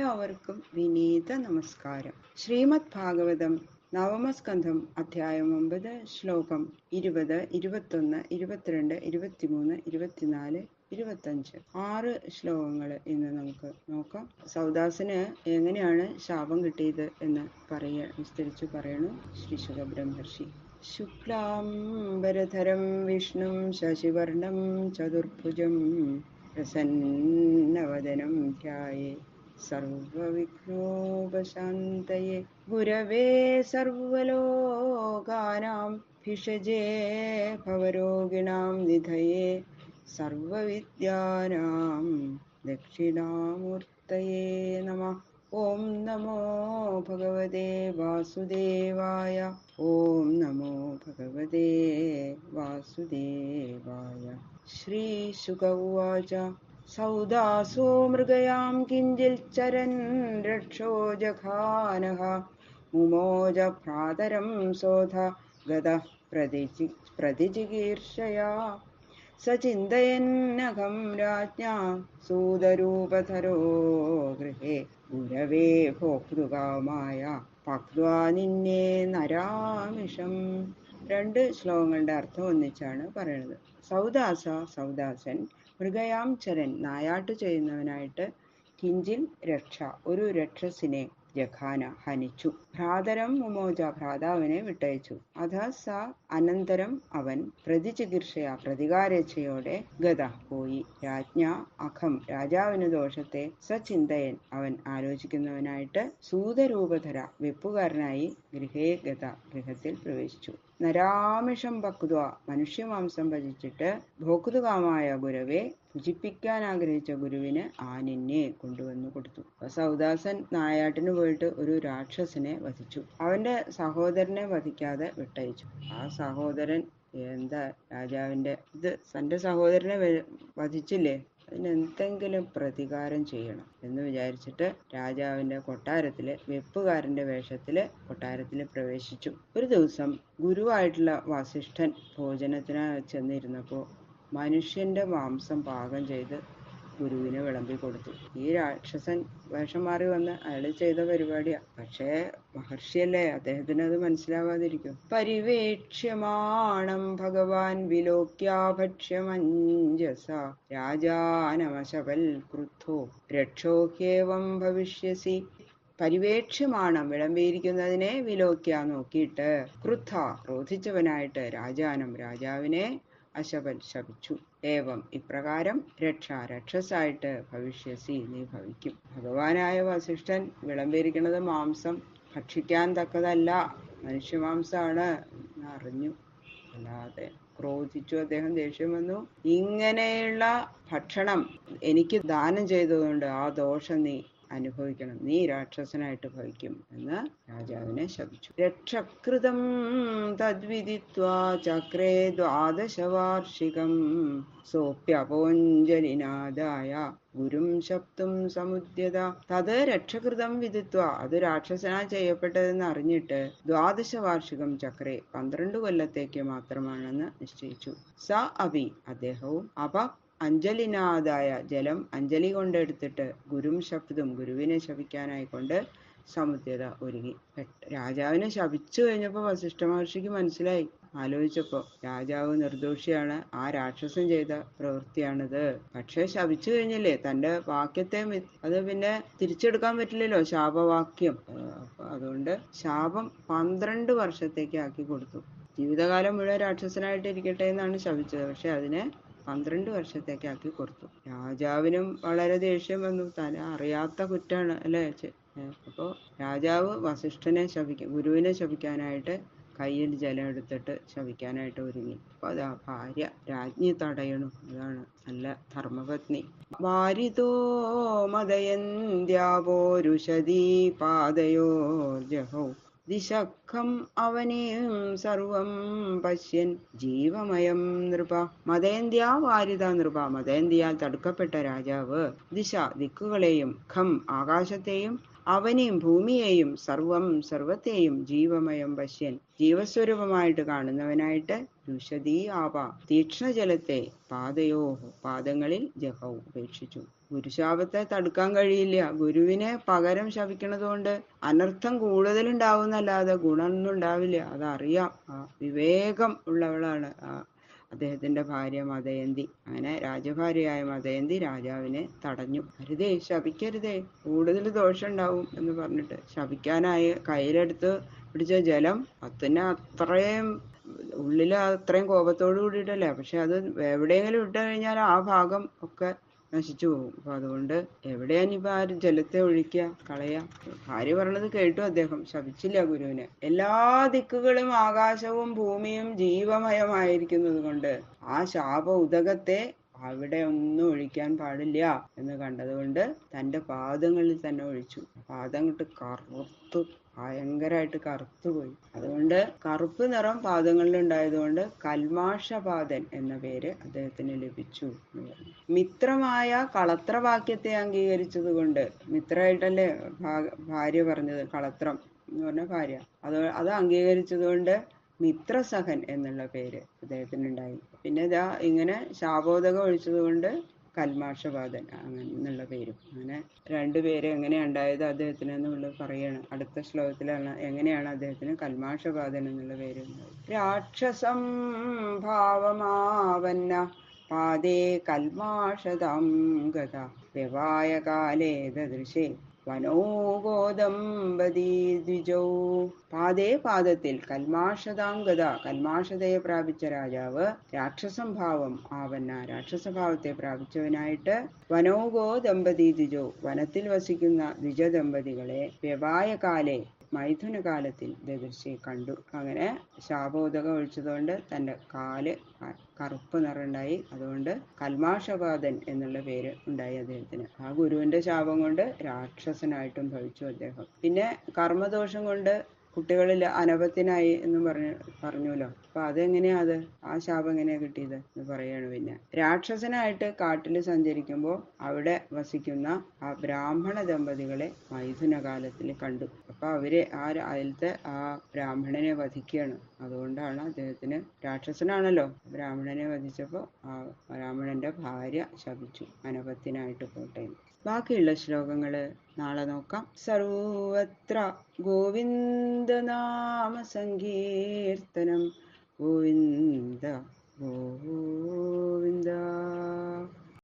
എല്ലാവർക്കും വിനീത നമസ്കാരം. ശ്രീമദ് ഭാഗവതം നവമസ്കന്ധം അധ്യായം 9 ശ്ലോകം 20, 21, 22, 23, 24, 25 6 ശ്ലോകങ്ങൾ ഇന്ന് നമുക്ക് നോക്കാം. സൗദാസന് എങ്ങനെയാണ് ശാപം കിട്ടിയത് എന്ന് വിസ്തരിച്ചു പറയണു ശ്രീ ശുകബ്രഹ്മർഷി. ശുക്ലാംബരധരം വിഷ്ണും ശശിവർണം ചതുർഭുജം പ്രസന്നവദനം ധ്യായേ സർവവിഘ്നോപശാന്തയേ ഗുരവേ സർവലോകാനാം ഭിഷജേ ഭവരോഗിണാം നിധയേ സർവവിദ്യാനാം ദക്ഷിണാമൂർത്തയേ നമഃ. ഓം നമോ ഭഗവതേ വാസുദേവായ. ഓം നമോ ഭഗവതേ വാസുദേവായ. ശ്രീശുക ഉവാച. സൗദാസോ മൃഗയാം കിഞ്ചിൽചരൻ രക്ഷോ ജഘാനഃ മുമോജ ഭ്രാതരം സോധ ഗതഃ പ്രതിചികീർഷയാ സചിന്തയന്നഘം രാജ്ഞാ സൂതരൂപധരോ ഗൃഹേ ഗുരവേ ഭോക്തൃകാമായ പക്വാ നിന്നെ നരാമിഷം. 2 ശ്ലോകങ്ങളുടെ അർത്ഥം ഒന്നിച്ചാണ് പറയുന്നത്. സൗദാസൻ മൃഗയാം ചരൻ നായാട്ട് ചെയ്യുന്നവനായിട്ട് കിഞ്ചിൽ രക്ഷ ഒരു രക്ഷസിനെ ജഘാന ഹനിച്ചു. ഭ്രാതരം മുമോജ ഭ്രാതാവിനെ വിട്ടയച്ചു. അധ സ അനന്തരം അവൻ പ്രതിചികിത്സയ പ്രതികാരേച്ഛയോടെ ഗത പോയി. രാജ്ഞ അഖം രാജാവിന് ദോഷത്തെ സചിന്തയൻ അവൻ ആലോചിക്കുന്നവനായിട്ട് സൂതരൂപധര വെപ്പുകാരനായി ഗൃഹേ ഗത ഗൃഹത്തിൽ പ്രവേശിച്ചു. നരാമിഷം ഭക്ത മനുഷ്യമാംസം ഭജിച്ചിട്ട് ഭോക്തൃകാമായ ഗുരവെ ഭുജിപ്പിക്കാൻ ആഗ്രഹിച്ച ഗുരുവിന് ആനിന്നെ കൊണ്ടുവന്നു കൊടുത്തു. സൗദാസൻ നായാട്ടിന് പോയിട്ട് ഒരു രാക്ഷസനെ വധിച്ചു. അവന്റെ സഹോദരനെ വധിക്കാതെ വിട്ടയച്ചു. ആ സഹോദരൻ എന്താ രാജാവിന്റെ തന്റെ സഹോദരനെ വധിച്ചില്ലേ, അതിനെന്തെങ്കിലും പ്രതികാരം ചെയ്യണം എന്ന് വിചാരിച്ചിട്ട് രാജാവിന്റെ കൊട്ടാരത്തില് വെപ്പുകാരന്റെ വേഷത്തില് കൊട്ടാരത്തിൽ പ്രവേശിച്ചു. ഒരു ദിവസം ഗുരുവായിട്ടുള്ള വസിഷ്ഠൻ ഭോജനത്തിന് ചെന്നിരുന്നപ്പോ മനുഷ്യന്റെ മാംസം പാകം ചെയ്ത് ഗുരുവിന് വിളമ്പി കൊടുത്തു. ഈ രാക്ഷസൻ വേഷം മാറി വന്ന് അയാൾ ചെയ്ത പരിപാടിയാ. പക്ഷേ മഹർഷിയല്ലേ, അദ്ദേഹത്തിന് അത് മനസ്സിലാവാതിരിക്കും. പരിവേക്ഷ്യമാണം ഭഗവാൻ വിലോക്യാഭക്ഷ്യമഞ്ജസ രാജാനമശപൽ ക്രുദ്ധോ രക്ഷോഹ്യേവം ഭവിഷ്യസി. പരിവേക്ഷ്യമാണം വിളമ്പിയിരിക്കുന്നതിനെ വിലോക്യ നോക്കിയിട്ട് ക്രുദ്ധ ക്രോധിച്ചവനായിട്ട് രാജാവിനെ അശപൽ ശപിച്ചു. ഏവം ഇപ്രകാരം രക്ഷസായിട്ട് ഭവിഷ്യസി നീ ഭവിക്കും. ഭഗവാനായ വസിഷ്ഠൻ വിളമ്പിയിരിക്കുന്നത് മാംസം ഭക്ഷിക്കാൻ തക്കതല്ല, മനുഷ്യമാംസാണ് എന്ന് അറിഞ്ഞു. അല്ലാതെ ക്രോധിച്ചു, അദ്ദേഹം ദേഷ്യം വന്നു. ഇങ്ങനെയുള്ള ഭക്ഷണം എനിക്ക് ദാനം ചെയ്തതുകൊണ്ട് ആ ദോഷം നീ അനുഭവിക്കണം, നീ രാക്ഷസനായിട്ട് ഭവിക്കും എന്ന് രാജാവിനെ ശപിച്ചു. രക്ഷകൃതം തദ്വിദിത്വാ ചക്രേ 12 വാർഷികം സോപ്യപോഞ്ജലിനാദായ ഗുരും ശപ്തും സമുദ്യത. തത് രക്ഷകൃതം വിദിത്വ അത് രാക്ഷസനാ ചെയ്യപ്പെട്ടതെന്ന് അറിഞ്ഞിട്ട് 12 വാർഷികം ചക്രേ 12 കൊല്ലത്തേക്ക് മാത്രമാണെന്ന് നിശ്ചയിച്ചു. സ അഭി അദ്ദേഹവും അഞ്ജലിനാദായ ജലം അഞ്ജലി കൊണ്ടെടുത്തിട്ട് ഗുരും ശബ്ദം ഗുരുവിനെ ശപിക്കാനായിക്കൊണ്ട് സമുദ്യത ഒരുങ്ങി. രാജാവിനെ ശപിച്ചു കഴിഞ്ഞപ്പോ വസിഷ്ഠ മഹർഷിക്ക് മനസ്സിലായി. ആലോചിച്ചപ്പോ രാജാവ് നിർദോഷിയാണ്, ആ രാക്ഷസൻ ചെയ്ത പ്രവൃത്തിയാണിത്. പക്ഷെ ശപിച്ചു കഴിഞ്ഞില്ലേ, തന്റെ വാക്യത്തെ അത് പിന്നെ തിരിച്ചെടുക്കാൻ പറ്റില്ലല്ലോ, ശാപവാക്യം. അതുകൊണ്ട് ശാപം 12 വർഷത്തേക്ക് ആക്കി കൊടുത്തു. ജീവിതകാലം മുഴുവൻ രാക്ഷസനായിട്ട് ഇരിക്കട്ടെ എന്നാണ് ശപിച്ചത്. പക്ഷെ അതിനെ 12 വർഷത്തേക്കാക്കി കൊടുത്തു. രാജാവിനും വളരെ ദേഷ്യം വന്നു. തന്നെ അറിയാത്ത കുറ്റാണ് അല്ലേ. അപ്പോ രാജാവ് വസിഷ്ഠനെ ഗുരുവിനെ ശപിക്കാനായിട്ട് കയ്യിൽ ജലം എടുത്തിട്ട് ശപിക്കാനായിട്ട് ഒരുങ്ങി. അപ്പൊ അതാ ഭാര്യ രാജ്ഞി തടയണു. അതാണ് നല്ല ധർമ്മപത്നി. വാരിതോ മദയന്ത്യാപോരുഷദീ പാദയോർജഹോ ദിശഖം അവനീം സർവം പശ്യൻ ജീവമയം നൃപ. മതേന്ത്യ വാരിത നൃപ മതേന്ത്യയാൽ തടുക്കപ്പെട്ട രാജാവ് ദിശ ദിക്കുകളെയും ഖം ആകാശത്തെയും അവനെയും ഭൂമിയെയും സർവത്തെയും ജീവമയം പശ്യൻ ജീവസ്വരൂപമായിട്ട് കാണുന്നവനായിട്ട് രുഷദീ ആപ തീക്ഷ്ണജലത്തെ പാദങ്ങളിൽ ജഹൗ ഉപേക്ഷിച്ചു. ഗുരുശാപത്തെ തടുക്കാൻ കഴിയില്ല. ഗുരുവിനെ പകരം ശപിക്കണത് കൊണ്ട് അനർത്ഥം കൂടുതലുണ്ടാവുന്നല്ലാതെ ഗുണമൊന്നും ഉണ്ടാവില്ല. അതറിയാം. വിവേകം ഉള്ളവളാണ് അദ്ദേഹത്തിന്റെ ഭാര്യ മദയന്തി. അങ്ങനെ രാജഭാര്യയായ മദയന്തി രാജാവിനെ തടഞ്ഞു. അരുതേ, ശപിക്കരുതേ, കൂടുതൽ ദോഷം ഉണ്ടാവും എന്ന് പറഞ്ഞിട്ട്. ശപിക്കാനായി കയ്യിലെടുത്ത് പിടിച്ച ജലം അതിന് അത്രയും ഉള്ളിൽ അത്രയും കോപത്തോട് കൂടിയിട്ടല്ലേ. പക്ഷെ അത് എവിടെയെങ്കിലും ഇട്ട് കഴിഞ്ഞാൽ ആ ഭാഗം ഒക്കെ നശിച്ചു പോകും. അപ്പൊ അതുകൊണ്ട് എവിടെയാനിപ്പോ ആ ജലത്തെ ഒഴിക്കുക, കളയാ? ഭാര്യ പറഞ്ഞത് കേട്ടു അദ്ദേഹം. ശപിച്ചില്ല ഗുരുവിനെ. എല്ലാ ദിക്കുകളും ആകാശവും ഭൂമിയും ജീവമയമായിരിക്കുന്നത് കൊണ്ട് ആ ശാപ ഉദകത്തെ അവിടെ ഒന്നും ഒഴിക്കാൻ പാടില്ല എന്ന് കണ്ടതുകൊണ്ട് തന്റെ പാദങ്ങളിൽ തന്നെ ഒഴിച്ചു. പാദം കൊണ്ട് കറുത്തു, ഭയങ്കരമായിട്ട് കറുത്തുപോയി. അതുകൊണ്ട് കറുപ്പ് നിറം പാദങ്ങളിൽ ഉണ്ടായതുകൊണ്ട് കൽമാഷപാദൻ എന്ന പേര് അദ്ദേഹത്തിന് ലഭിച്ചു എന്ന് പറഞ്ഞു. മിത്രമായ കളത്രവാക്യത്തെ അംഗീകരിച്ചത് കൊണ്ട്, മിത്രമായിട്ടല്ലേ ഭാര്യ പറഞ്ഞത്, കളത്രം എന്ന് പറഞ്ഞ ഭാര്യ, അത് അംഗീകരിച്ചത് കൊണ്ട് മിത്രസഹൻ എന്നുള്ള പേര് അദ്ദേഹത്തിനുണ്ടായി. പിന്നെ ഇതാ ഇങ്ങനെ ശാപോദകം ഒഴിച്ചത് കൊണ്ട് കൽമാഷപാദൻ എന്നുള്ള പേരും. അങ്ങനെ രണ്ടുപേര് എങ്ങനെയാണ് ഉണ്ടായത് അദ്ദേഹത്തിന് എന്നുള്ളത് പറയാണ് അടുത്ത ശ്ലോകത്തിലാണ്. എങ്ങനെയാണ് അദ്ദേഹത്തിന് കൽമാഷപാദൻ എന്നുള്ള പേര് ഉണ്ടായത്? രാക്ഷസം ഭാവമാവന്ന പാദേ കൽമാഷതാം ഗത വ്യവായ കാലേ ദദൃശേ വനോ ഗോദമ്പതി ദ്വിജൗ. പാദേ പാദത്തിൽ കൽമാഷതാംഗത കൽമാഷതയെ പ്രാപിച്ച രാജാവ് രാക്ഷസംഭാവം ആവന്ന രാക്ഷസഭാവത്തെ പ്രാപിച്ചവനായിട്ട് വനോഗോ ദമ്പതി ദ്വിജോ വനത്തിൽ വസിക്കുന്ന ദ്വിജ ദമ്പതികളെ വ്യവായകാലേ മൈഥുനകാലത്തിൽ ദദൃശി കണ്ടു. അങ്ങനെ ശാപോദകം ഒഴിച്ചതുകൊണ്ട് തന്റെ കാല് കറുപ്പ് നിറമുണ്ടായി. അതുകൊണ്ട് കൽമാഷപാദൻ എന്നുള്ള പേര് ഉണ്ടായി അദ്ദേഹത്തിന്. ആ ഗുരുവിന്റെ ശാപം കൊണ്ട് രാക്ഷസനായിട്ടും ഭവിച്ചു അദ്ദേഹം. പിന്നെ കർമ്മദോഷം കൊണ്ട് കുട്ടികളിൽ അനപത്യനായി എന്നും പറഞ്ഞല്ലോ. അപ്പൊ അതെങ്ങനെയാ, ആ ശാപം എങ്ങനെയാ കിട്ടിയത് എന്ന് പറയാണ്. പിന്നെ രാക്ഷസനായിട്ട് കാട്ടിൽ സഞ്ചരിക്കുമ്പോൾ അവിടെ വസിക്കുന്ന ആ ബ്രാഹ്മണ ദമ്പതികളെ മൈഥുനകാലത്തിൽ കണ്ടു. അപ്പൊ അവര് അതിലത്തെ ആ ബ്രാഹ്മണനെ വധിക്കുകയാണ്. അതുകൊണ്ടാണ് അദ്ദേഹത്തിന്, രാക്ഷസനാണല്ലോ, ബ്രാഹ്മണനെ വധിച്ചപ്പോ ആ ബ്രാഹ്മണന്റെ ഭാര്യ ശപിച്ചു, അനപത്യനായിട്ട് പോട്ടെ. ബാക്കിയുള്ള ശ്ലോകങ്ങള് നാളെ നോക്കാം. സർവത്ര ഗോവിന്ദനാമ സങ്കീർത്തനം. ഗോവിന്ദ ഗോവിന്ദ.